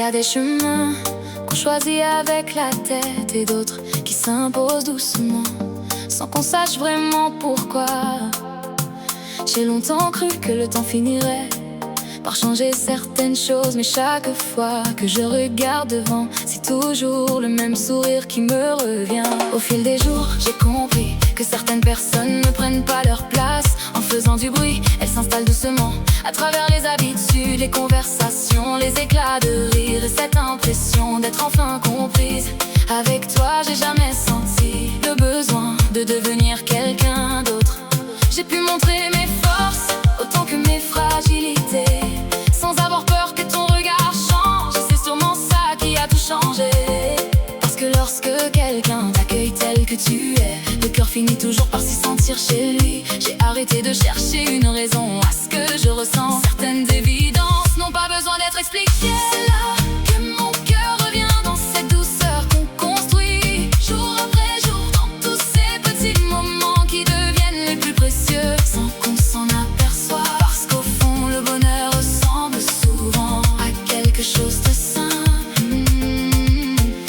a des chemins qu'on choisit avec la tête et d'autres qui s'imposent doucement, sans qu'on sache vraiment pourquoi. J'ai longtemps cru que le temps finirait par changer certaines choses, mais chaque fois que je regarde devant, c'est toujours le même sourire qui me revient. Au fil des jours, j'ai compris que certaines personnes ne prennent pas leur place. En faisant du bruit, elles s'installent doucement à travers les habitudes, les conversations, les éclats de rire et cette impression d'être enfin comprise. Avec toi, j'ai jamais senti le besoin de devenir quelqu'un d'autre. J'ai pu montrer mes forces autant que mes fragilités, sans avoir peur que ton regard change. C'est sûrement ça qui a tout changé. Parce que lorsque quelqu'un t'accueille tel que tu es, le cœur finit toujours par s'y sentir chez lui. J'ai arrêté de chercher une raison à ce que je ressens. Certaines évidences n'ont pas besoin d'être expliquées. C'est là que mon cœur revient dans cette douceur qu'on construit jour après jour, dans tous ces petits moments qui deviennent les plus précieux, sans qu'on s'en aperçoive. Parce qu'au fond, le bonheur ressemble souvent à quelque chose de simple.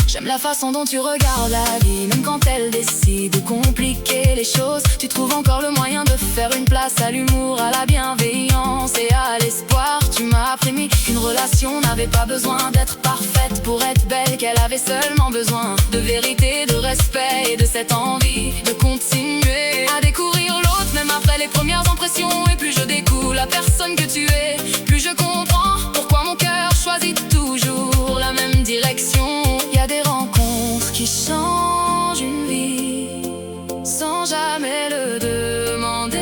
J'aime la façon dont tu regardes la vie, même quand elle décide de compliquer les choses. Tu trouves encore le moyen de faire une place à l'humour, à la bienveillance et à l'espoir. Tu m'as appris qu'une relation n'avait pas besoin d'être parfaite pour être belle, qu'elle avait seulement besoin de vérité, de respect et de cette envie de continuer à découvrir l'autre, même après les premières impressions. Et plus je découvre la personne que tu es, plus je comprends pourquoi mon cœur choisit toujours la même direction. Y a des rencontres qui changent une vie sans jamais le demander.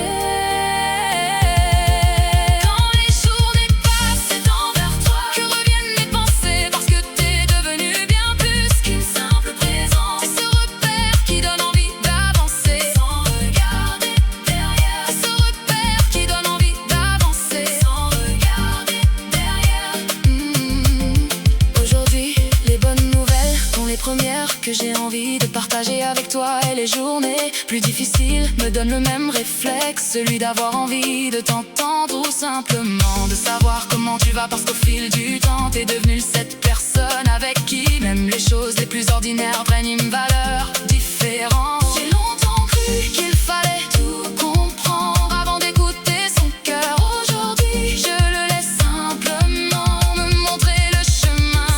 Quand les journées passent, c'est envers toi que reviennent mes pensées, parce que t'es devenu bien plus qu'une simple présence. C'est ce repère qui donne envie d'avancer sans regarder derrière. C'est ce repère qui donne envie d'avancer sans regarder derrière. Aujourd'hui, les bonnes nouvelles sont les premières que j'ai envie de partager avec toi, et les journées plus difficiles me donnent le même réflexe, celui d'avoir envie de t'entendre ou simplement de savoir comment tu vas. Parce qu'au fil du temps, t'es devenue cette personne avec qui même les choses les plus ordinaires prennent une valeur différente. J'ai longtemps cru qu'il fallait tout comprendre avant d'écouter son cœur. Aujourd'hui, je le laisse simplement me montrer le chemin.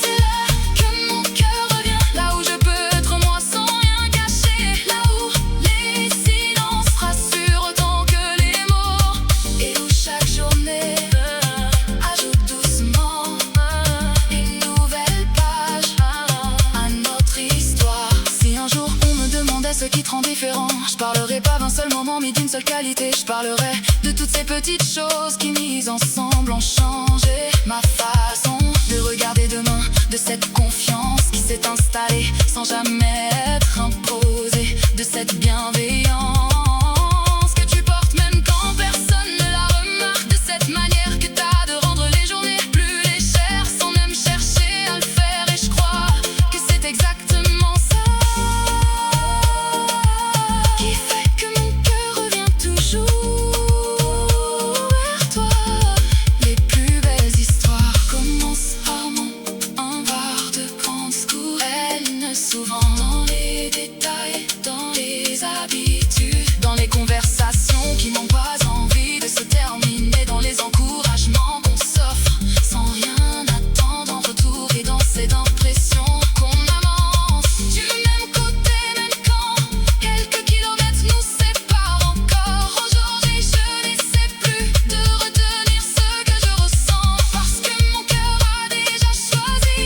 C'est là que mon cœur revient, là où je peux être moi sans rien cacher, là où les silences rassurent autant que les mots, et où chaque journée ajoute doucement une nouvelle page à notre histoire. Si un jour on me demandait ce qui te rend différent, je parlerai pas d'un seul moment mais d'une seule qualité. Je parlerai de toutes ces petites choses qui mises ensemble ont changé ma façon de regarder demain, de cette confiance qui s'est installée sans jamais être imposée, de cette bienveillance que tu portes même quand personne ne la remarque, de cette manière que t'as de rendre les journées plus légères sans même chercher à le faire. Et je crois que c'est exactement ça qui fait que mon cœur revient toujours vers toi. Les plus belles histoires commencent par un bar de grand discours. Elles ne souvent dans les détails, dans les habitudes, dans les conversations qui n'ont pas envie de se terminer, dans les encouragements qu'on s'offre sans rien attendre en retour, et dans cette impression qu'on avance du même côté même quand quelques kilomètres nous séparent encore. Aujourd'hui, je n'essaie plus de retenir ce que je ressens, parce que mon cœur a déjà choisi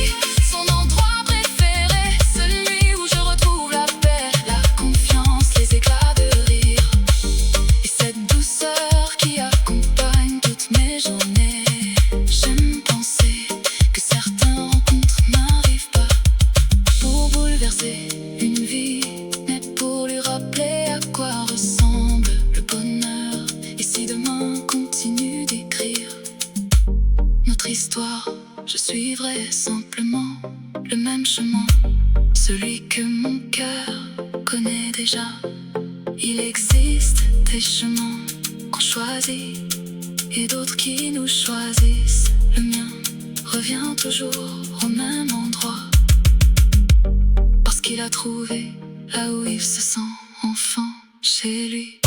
son endroit préféré, celui où je retrouve la paix, la confiance, les éclats de rire et cette douceur qui accompagne toutes mes journées. J'aime penser que certaines rencontres n'arrivent pas pour bouleverser une vie, mais pour lui rappeler à quoi ressemble le bonheur. Et si demain continue d'écrire notre histoire, je suivrai simplement le même chemin, celui que mon cœur connaît déjà. Il existe des chemins qu'on choisit et d'autres qui nous choisissent. Le mien revient toujours au même endroit, parce qu'il a trouvé là où il se sent enfant chez lui.